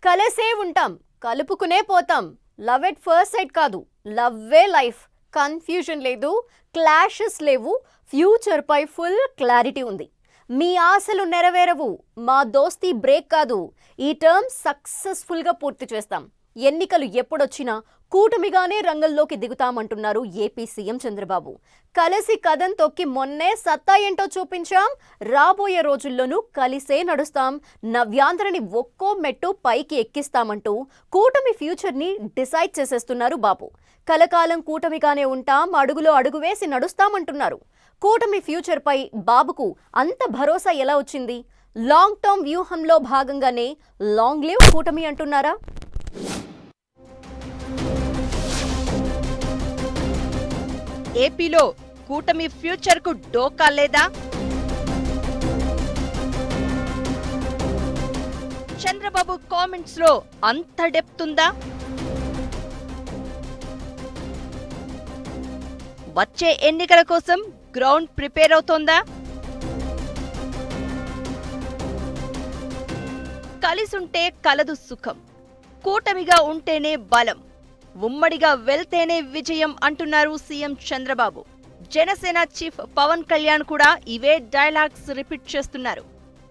కలిసే ఉంటాం, కలుపుకునే పోతాం. లవ్ ఎట్ ఫస్ట్ సైట్ కాదు, లవ్వే లైఫ్. కన్ఫ్యూజన్ లేదు, క్లాషెస్ లేవు, ఫ్యూచర్ పై ఫుల్ క్లారిటీ ఉంది. మీ ఆశలు నెరవేరవు, మా దోస్తీ బ్రేక్ కాదు. ఈ టర్మ్ సక్సెస్ఫుల్గా పూర్తి చేస్తాం. ఎన్నికలు ఎప్పుడొచ్చినా కూటమిగానే రంగంలోకి దిగుతామంటున్నారు ఏపీ సీఎం చంద్రబాబు. కలిసి కదం తొక్కి మొన్నే సత్తా ఏంటో చూపించాం. రాబోయే రోజుల్లోనూ కలిసే నడుస్తాం. నవ్యాంధ్రని ఒక్కో మెట్టు పైకి ఎక్కిస్తామంటూ కూటమి ఫ్యూచర్ని డిసైడ్ చేసేస్తున్నారు బాబు. కలకాలం కూటమిగానే ఉంటాం, అడుగులో అడుగు వేసి నడుస్తామంటున్నారు. కూటమి ఫ్యూచర్ పై బాబుకు అంత భరోసా ఎలా వచ్చింది? లాంగ్ టర్మ్ వ్యూహంలో భాగంగానే లాంగ్ లివ్ కూటమి అంటున్నారా? ఏపీలో కూటమి ఫ్యూచర్ కు డోకా లేదా? చంద్రబాబు కామెంట్స్ లో అంత డెప్త్ ఉందా? వచ్చే ఎన్నికల కోసం గ్రౌండ్ ప్రిపేర్ అవుతోందా? కలిసుంటే కలదు సుఖం, కూటమిగా ఉంటేనే బలం, ఉమ్మడిగా వెళ్తేనే విజయం అంటున్నారు సీఎం చంద్రబాబు. జనసేన చీఫ్ పవన్ కళ్యాణ్ కూడా ఇవే డైలాగ్స్ రిపీట్ చేస్తున్నారు.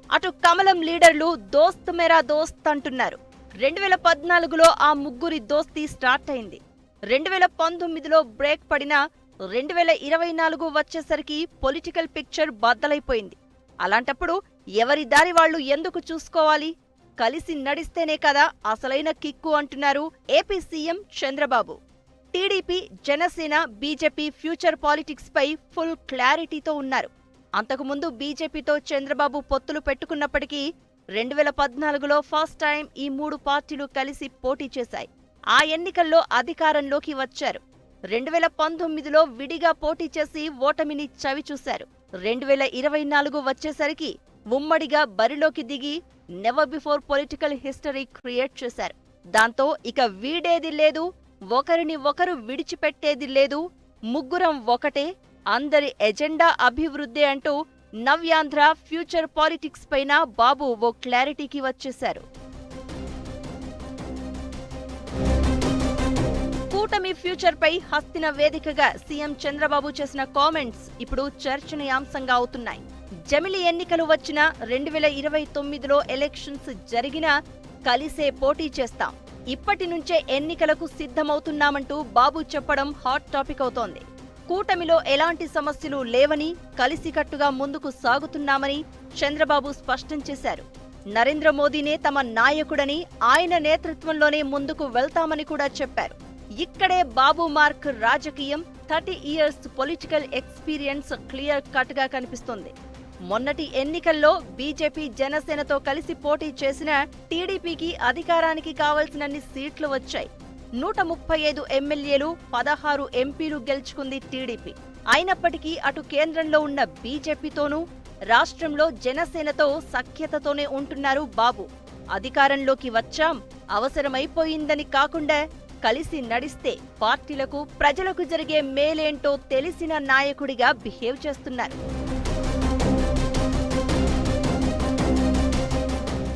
అటు కమలం లీడర్లు దోస్త్ మేరా దోస్త్ అంటున్నారు. 2014లో ఆ ముగ్గురి దోస్తీ స్టార్ట్ అయింది. 2019లో బ్రేక్ పడినా 2024 వచ్చేసరికి పొలిటికల్ పిక్చర్ బద్దలైపోయింది. అలాంటప్పుడు ఎవరి దారి వాళ్లు ఎందుకు చూసుకోవాలి? కలిసి నడిస్తేనే కదా అసలైన కిక్కు అంటున్నారు AP CM Chandrababu. TDP, Janasena, BJP future politics పై ఫుల్ క్లారిటీతో ఉన్నారు. అంతకుముందు బీజేపీతో చంద్రబాబు పొత్తులు పెట్టుకున్నప్పటికీ 2014లో ఫస్ట్ టైం ఈ మూడు పార్టీలు కలిసి పోటీ చేశాయి. ఆ ఎన్నికల్లో అధికారంలోకి వచ్చారు. 2019లో విడిగా పోటీ చేసి ఓటమిని చవిచూశారు. 2024 వచ్చేసరికి ఉమ్మడిగా బరిలోకి దిగి never before political history create చేశారు. దాంతో ఇక వీడేది లేదు, ఒకరిని ఒకరు విడిచిపెట్టేది లేదు, ముగ్గురం ఒకటే, అందరి ఎజెండా అభివృద్ధి అంటూ నవ్యాంధ్ర ఫ్యూచర్ పాలిటిక్స్ పైన బాబు ఓ క్లారిటీకి వచ్చేశారు. కూటమి ఫ్యూచర్ పై హస్తిన వేదికగా సీఎం చంద్రబాబు చేసిన కామెంట్స్ ఇప్పుడు చర్చనీయాంశంగా అవుతున్నాయి. జమిలి ఎన్నికలు వచ్చినా 2029లో ఎలక్షన్స్ జరిగినా కలిసే పోటీ చేస్తాం, ఇప్పటి నుంచే ఎన్నికలకు సిద్ధమవుతున్నామంటూ బాబు చెప్పడం హాట్ టాపిక్ అవుతోంది. కూటమిలో ఎలాంటి సమస్యలు లేవని, కలిసికట్టుగా ముందుకు సాగుతున్నామని చంద్రబాబు స్పష్టం చేశారు. నరేంద్ర మోదీనే తమ నాయకుడని, ఆయన నేతృత్వంలోనే ముందుకు వెళ్తామని కూడా చెప్పారు. ఇక్కడే బాబు మార్క్ రాజకీయం, 30 years political experience clear cut గా కనిపిస్తుంది. మొన్నటి ఎన్నికల్లో బీజేపీ, జనసేనతో కలిసి పోటీ చేసిన టీడీపీకి అధికారానికి కావలసినన్ని సీట్లు వచ్చాయి. 135 ఎమ్మెల్యేలు, 16 ఎంపీలు గెలుచుకుంది టీడీపీ. అయినప్పటికీ అటు కేంద్రంలో ఉన్న బీజేపీతోనూ, రాష్ట్రంలో జనసేనతో సఖ్యతతోనే ఉంటున్నారు బాబు. అధికారంలోకి వచ్చాం, అవసరమైపోయిందని కాకుండా కలిసి నడిస్తే పార్టీలకు, ప్రజలకు జరిగే మేలేంటో తెలిసిన నాయకుడిగా బిహేవ్ చేస్తున్నారు.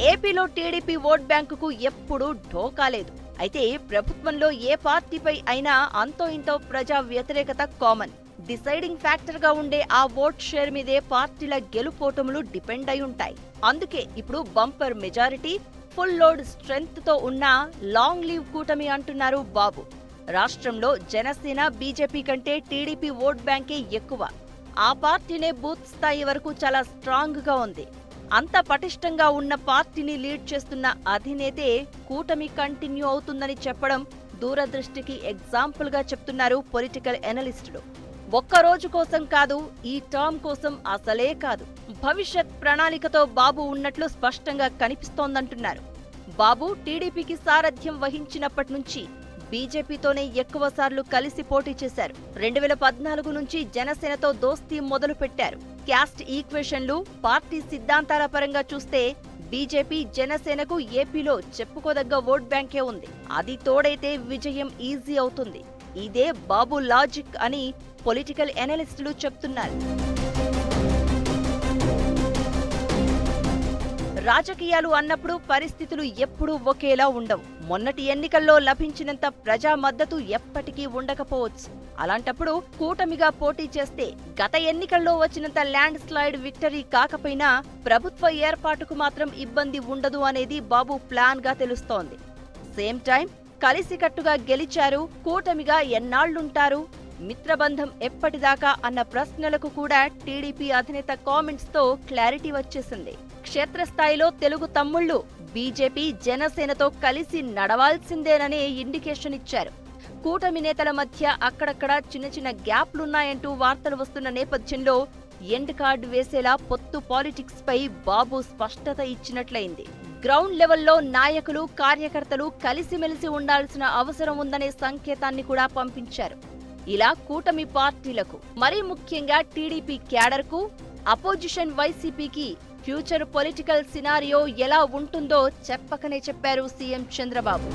ఏపీలో టీడీపీ ఓట్ బ్యాంకుకు ఎప్పుడూ ఢోకా లేదు. అయితే ప్రభుత్వంలో ఏ పార్టీపై అయినా అంతో ఇంతో ప్రజా వ్యతిరేకత కామన్. డిసైడింగ్ ఫ్యాక్టర్ గా ఉండే ఆ ఓట్ షేర్ మీదే పార్టీల గెలుపోటములు డిపెండ్ అయి ఉంటాయి. అందుకే ఇప్పుడు bumper majority, full load strength తో ఉన్న లాంగ్ లీవ్ కూటమి అంటున్నారు బాబు. రాష్ట్రంలో జనసేన, బీజేపీ కంటే టీడీపీ ఓట్ బ్యాంకే ఎక్కువ. ఆ పార్టీనే బూత్ స్థాయి వరకు చాలా స్ట్రాంగ్ గా ఉంది. అంత పటిష్టంగా ఉన్న పార్టీని లీడ్ చేస్తున్న అధినేతే కూటమి కంటిన్యూ అవుతుందని చెప్పడం దూరదృష్టికి ఎగ్జాంపుల్ గా చెప్తున్నారు పొలిటికల్ ఎనలిస్టులు. ఒక్కరోజు కోసం కాదు, ఈ టర్మ్ కోసం అసలే కాదు, భవిష్యత్ ప్రణాళికతో బాబు ఉన్నట్లు స్పష్టంగా కనిపిస్తోందంటున్నారు. బాబు టీడీపీకి సారథ్యం వహించినప్పటి నుంచి బీజేపీతోనే ఎక్కువసార్లు కలిసి పోటీ చేశారు. 2014 నుంచి జనసేనతో దోస్తీ మొదలు పెట్టారు. క్యాస్ట్ ఈక్వేషన్లు, పార్టీ సిద్ధాంతాల పరంగా చూస్తే బీజేపీ, జనసేనకు ఏపీలో చెప్పుకోదగ్గ ఓట్ బ్యాంకే ఉంది. అది తోడైతే విజయం ఈజీ అవుతుంది. ఇదే బాబు లాజిక్ అని పొలిటికల్ ఎనలిస్టులు చెప్తున్నారు. రాజకీయాలు అన్నప్పుడు పరిస్థితులు ఎప్పుడూ ఒకేలా ఉండవు. మొన్నటి ఎన్నికల్లో లభించినంత ప్రజా మద్దతు ఎప్పటికీ ఉండకపోవచ్చు. అలాంటప్పుడు కూటమిగా పోటీ చేస్తే గత ఎన్నికల్లో వచ్చినంత ల్యాండ్ స్లైడ్ విక్టరీ కాకపోయినా ప్రభుత్వ ఏర్పాటుకు మాత్రం ఇబ్బంది ఉండదు అనేది బాబు ప్లాన్ గా తెలుస్తోంది. సేమ్ టైం కలిసికట్టుగా గెలిచారు, కూటమిగా ఎన్నాళ్లుంటారు, మిత్రబంధం ఎప్పటిదాకా అన్న ప్రశ్నలకు కూడా టీడీపీ అధినేత కామెంట్స్ తో క్లారిటీ వచ్చేసింది. క్షేత్రస్థాయిలో తెలుగు తమ్ముళ్లు బీజేపీ జనసేనతో కలిసి నడవాల్సిందేననే ఇండికేషన్ ఇచ్చారు. కూటమి నేతల మధ్య అక్కడక్కడ చిన్న చిన్న గ్యాప్లున్నాయంటూ వార్తలు వస్తున్న నేపథ్యంలో ఎండ్ కార్డు వేసేలా పొత్తు పాలిటిక్స్ పై బాబు స్పష్టత ఇచ్చినట్లయింది. గ్రౌండ్ లెవెల్లో నాయకులు కార్యకర్తలు కలిసిమెలిసి ఉండాల్సిన అవసరం ఉందనే సంకేతాన్ని కూడా పంపించారు. ఇలా కూటమి పార్టీలకు, మరీ ముఖ్యంగా టీడీపీ క్యాడర్కు, అపోజిషన్ వైసీపీకి ఫ్యూచర్ పొలిటికల్ సినారియో ఎలా ఉంటుందో చెప్పకనే చెప్పారు సీఎం చంద్రబాబు.